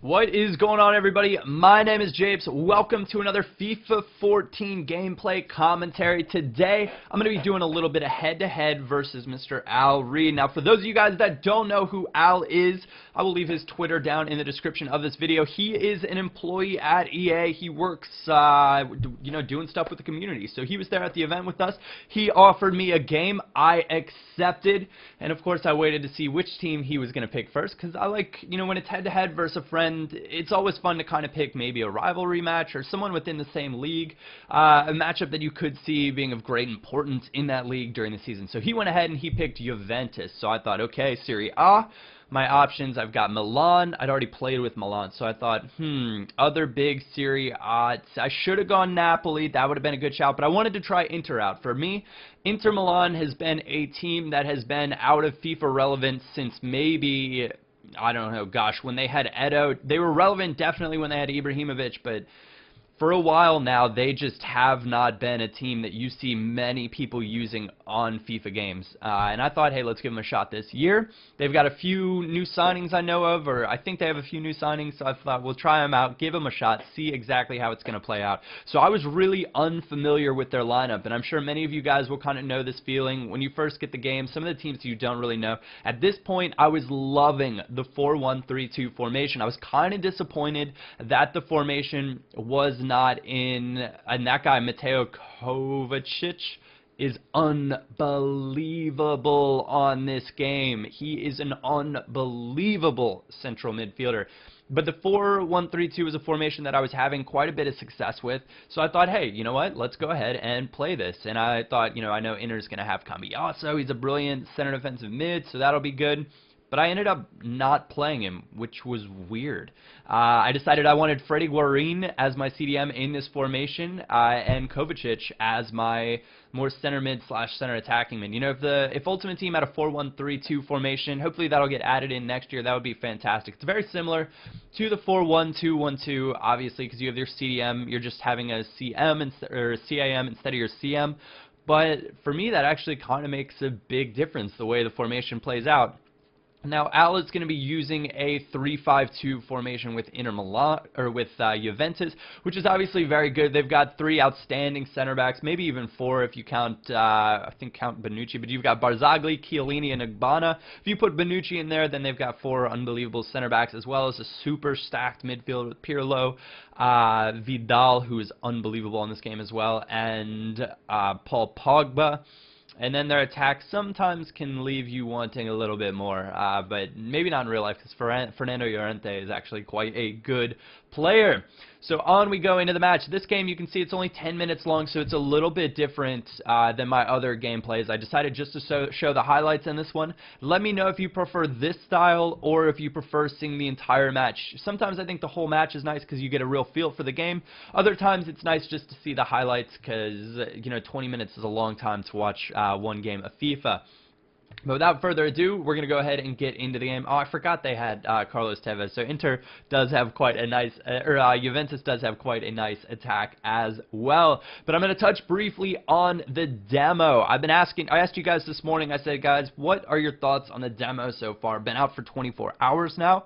What is going on, everybody? My name is Japes. Welcome to another FIFA 14 gameplay commentary. Today, I'm going to be doing a little bit of head-to-head versus Mr. Al Reed. Now, for those of you guys that don't know who Al is, I will leave his Twitter down in the description of this video. He is an employee at EA. He works, doing stuff with the community. So he was there at the event with us. He offered me a game. I accepted. And, of course, I waited to see which team he was going to pick first because I like, when it's head-to-head versus a friend, it's always fun to kind of pick maybe a rivalry match or someone within the same league, a matchup that you could see being of great importance in that league during the season. So he went ahead and he picked Juventus. So I thought, okay, Serie A, my options, I've got Milan. I'd already played with Milan, so I thought, other big Serie A. I should have gone Napoli. That would have been a good shout, but I wanted to try Inter out. For me, Inter Milan has been a team that has been out of FIFA relevance since maybe, I don't know, gosh, when they had Edo. They were relevant definitely when they had Ibrahimovic, but for a while now, they just have not been a team that you see many people using on FIFA games. And I thought, hey, let's give them a shot this year. They've got a few new signings I know of, or I think they have a few new signings, so I thought we'll try them out, give them a shot, see exactly how it's going to play out. So I was really unfamiliar with their lineup, and I'm sure many of you guys will kind of know this feeling when you first get the game. Some of the teams you don't really know. At this point, I was loving the 4-1-3-2 formation. I was kind of disappointed that the formation was not in, and that guy Mateo Kovacic is unbelievable on this game. He is an unbelievable central midfielder. But the 4-1-3-2 is a formation that I was having quite a bit of success with. So I thought, hey, you know what? Let's go ahead and play this. And I thought, I know Inter's going to have Cambiasso. He's a brilliant center defensive mid, so that'll be good. But I ended up not playing him, which was weird. I decided I wanted Freddy Guarin as my CDM in this formation, and Kovacic as my more center mid / center attacking mid. If Ultimate Team had a 4-1-3-2 formation, hopefully that'll get added in next year. That would be fantastic. It's very similar to the 4-1-2-1-2, obviously, because you have your CDM. You're just having a CM or a CAM instead of your CM. But for me, that actually kind of makes a big difference the way the formation plays out. Now, Al is going to be using a 3-5-2 formation with Inter Milan, or with Juventus, which is obviously very good. They've got 3 outstanding center backs, maybe even 4 if you count, count Bonucci. But you've got Barzagli, Chiellini, and Igbana. If you put Bonucci in there, then they've got 4 unbelievable center backs, as well as a super stacked midfield with Pirlo, Vidal, who is unbelievable in this game as well, and Paul Pogba. And then their attack sometimes can leave you wanting a little bit more, but maybe not in real life, because Fernando Llorente is actually quite a good player. So on we go into the match. This game, you can see it's only 10 minutes long, so it's a little bit different than my other gameplays. I decided just to show the highlights in this one. Let me know if you prefer this style or if you prefer seeing the entire match. Sometimes I think the whole match is nice because you get a real feel for the game. Other times it's nice just to see the highlights because, 20 minutes is a long time to watch one game of FIFA. But without further ado, we're going to go ahead and get into the game. Oh, I forgot they had Carlos Tevez. So Inter does have quite a nice, Juventus does have quite a nice attack as well. But I'm going to touch briefly on the demo. I asked you guys this morning, I said, guys, what are your thoughts on the demo so far? Been out for 24 hours now.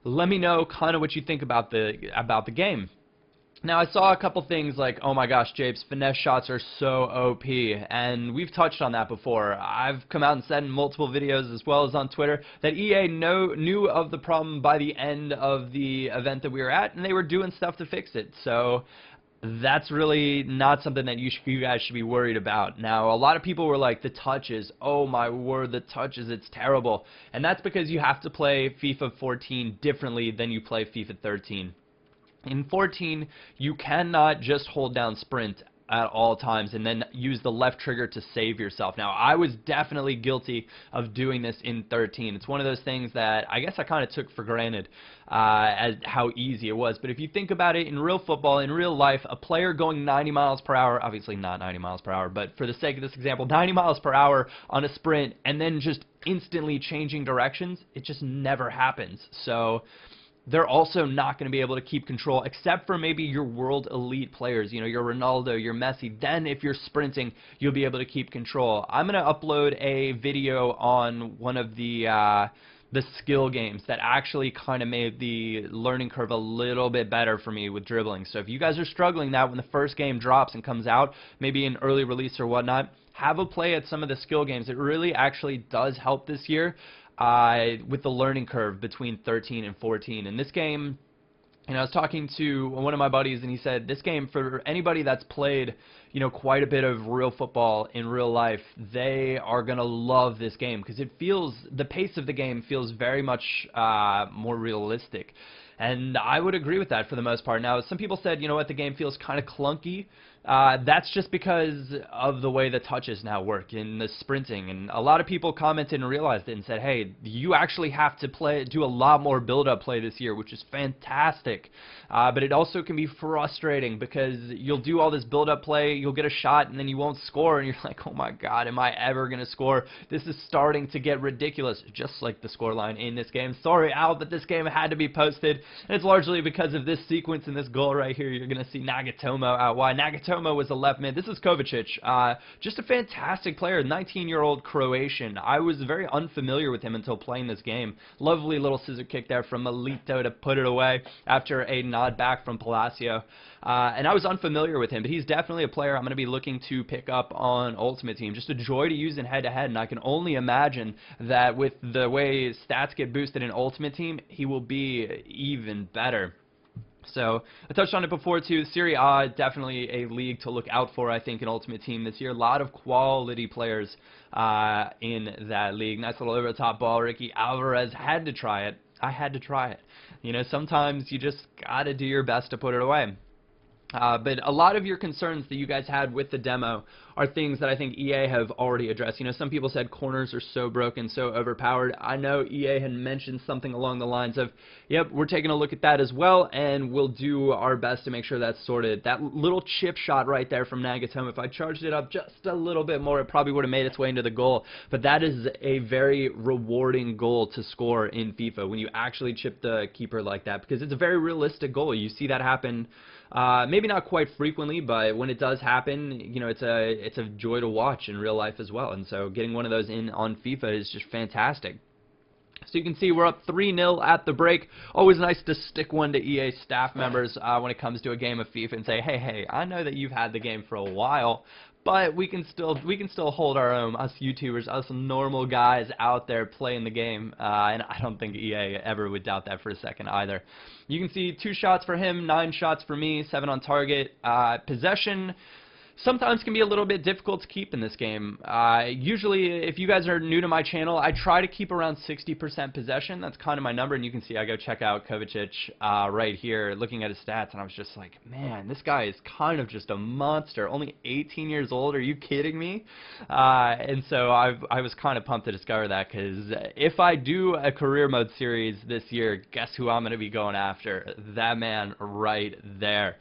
Let me know kind of what you think about the game. Now, I saw a couple things like, oh my gosh, Japes, finesse shots are so OP, and we've touched on that before. I've come out and said in multiple videos, as well as on Twitter, that EA knew of the problem by the end of the event that we were at, and they were doing stuff to fix it. So that's really not something that you guys should be worried about. Now, a lot of people were like, the touches, oh my word, the touches, it's terrible. And that's because you have to play FIFA 14 differently than you play FIFA 13. In 14, you cannot just hold down sprint at all times and then use the left trigger to save yourself. Now, I was definitely guilty of doing this in 13. It's one of those things that I guess I kind of took for granted as how easy it was. But if you think about it, in real football, in real life, a player going 90 miles per hour, obviously not 90 miles per hour, but for the sake of this example, 90 miles per hour on a sprint and then just instantly changing directions, it just never happens. So they're also not going to be able to keep control, except for maybe your world elite players, your Ronaldo, your Messi. Then if you're sprinting, you'll be able to keep control. I'm going to upload a video on one of the the skill games that actually kind of made the learning curve a little bit better for me with dribbling. So if you guys are struggling that when the first game drops and comes out, maybe an early release or whatnot, have a play at some of the skill games. It really actually does help this year with the learning curve between 13 and 14. In this game, I was talking to one of my buddies, and he said this game, for anybody that's played, quite a bit of real football in real life, they are going to love this game because the pace of the game feels very much more realistic. And I would agree with that for the most part. Now, some people said, the game feels kind of clunky. That's just because of the way the touches now work in the sprinting, and a lot of people commented and realized it and said, hey, you actually have to do a lot more build-up play this year, which is fantastic, but it also can be frustrating because you'll do all this build-up play, you'll get a shot, and then you won't score, and you're like, oh my god, am I ever going to score? This is starting to get ridiculous, just like the scoreline in this game. Sorry, Al, but this game had to be posted, and it's largely because of this sequence and this goal right here. You're going to see Nagatomo out wide. Nagatomo was a left mid. This is Kovacic. Just a fantastic player, 19-year-old Croatian. I was very unfamiliar with him until playing this game. Lovely little scissor kick there from Milito to put it away after a nod back from Palacio. And I was unfamiliar with him, but he's definitely a player I'm going to be looking to pick up on Ultimate Team. Just a joy to use in head-to-head, and I can only imagine that with the way stats get boosted in Ultimate Team, he will be even better. So I touched on it before too. Serie A, definitely a league to look out for, I think, in Ultimate Team this year. A lot of quality players in that league. Nice little over-the-top ball. Ricky Alvarez had to try it. I had to try it. Sometimes you just got to do your best to put it away. But a lot of your concerns that you guys had with the demo are things that I think EA have already addressed. Some people said corners are so broken, so overpowered. I know EA had mentioned something along the lines of, yep, we're taking a look at that as well, and we'll do our best to make sure that's sorted. That little chip shot right there from Nagatomo, if I charged it up just a little bit more, it probably would have made its way into the goal. But that is a very rewarding goal to score in FIFA when you actually chip the keeper like that, because it's a very realistic goal. You see that happen. Maybe not quite frequently, but when it does happen, it's a joy to watch in real life as well. And so getting one of those in on FIFA is just fantastic. So you can see we're up 3-0 at the break. Always nice to stick one to EA staff members when it comes to a game of FIFA and say, hey, I know that you've had the game for a while, but we can still hold our own, us YouTubers, us normal guys out there playing the game, and I don't think EA ever would doubt that for a second either. You can see 2 shots for him, 9 shots for me, 7 on target. Possession sometimes can be a little bit difficult to keep in this game. Usually, if you guys are new to my channel, I try to keep around 60% possession. That's kind of my number, and you can see I go check out Kovacic right here, looking at his stats, and I was just like, man, this guy is kind of just a monster. Only 18 years old, are you kidding me? And so I was kind of pumped to discover that, because if I do a career mode series this year, guess who I'm going to be going after? That man right there.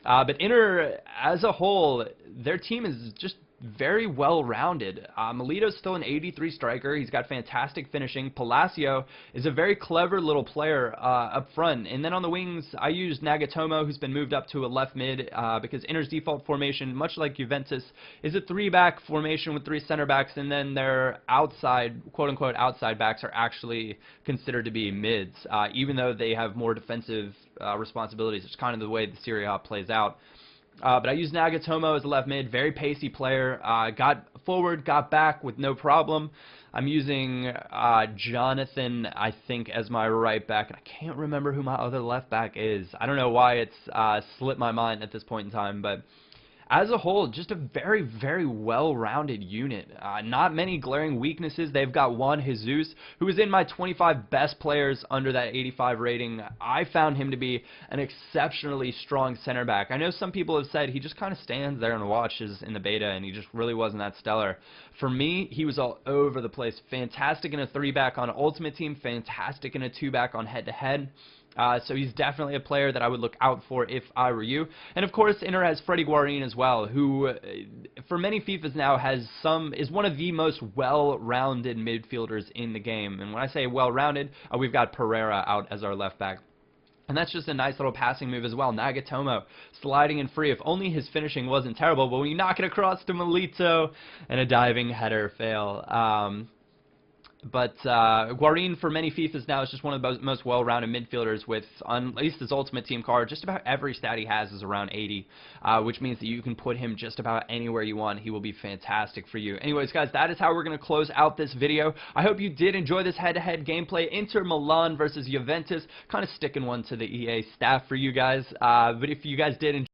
But Inter, as a whole, their team is just very well-rounded. Milito's still an 83 striker. He's got fantastic finishing. Palacio is a very clever little player up front. And then on the wings, I used Nagatomo, who's been moved up to a left mid because Inter's default formation, much like Juventus, is a 3-back formation with 3 center backs, and then their outside, quote-unquote, outside backs are actually considered to be mids, even though they have more defensive responsibilities. It's kind of the way the Serie A plays out. But I used Nagatomo as a left mid, very pacey player, got forward, got back with no problem. I'm using Jonathan, I think, as my right back, and I can't remember who my other left back is. I don't know why it's slipped my mind at this point in time, but as a whole, just a very, very well-rounded unit. Not many glaring weaknesses. They've got Juan Jesus, who is in my 25 best players under that 85 rating. I found him to be an exceptionally strong center back. I know some people have said he just kind of stands there and watches in the beta, and he just really wasn't that stellar. For me, he was all over the place. Fantastic in a 3-back on Ultimate Team, fantastic in a 2-back on head-to-head. So he's definitely a player that I would look out for if I were you. And of course, Inter has Freddie Guarin as well, who for many FIFAs now is one of the most well-rounded midfielders in the game. And when I say well-rounded, we've got Pereira out as our left back. And that's just a nice little passing move as well. Nagatomo sliding in free. If only his finishing wasn't terrible, but when you knock it across to Milito and a diving header fail. But Guarin, for many FIFAs now, is just one of the most well-rounded midfielders with, on at least his Ultimate Team card, just about every stat he has is around 80, which means that you can put him just about anywhere you want. He will be fantastic for you. Anyways, guys, that is how we're going to close out this video. I hope you did enjoy this head-to-head gameplay. Inter Milan versus Juventus. Kind of sticking one to the EA staff for you guys. But if you guys did enjoy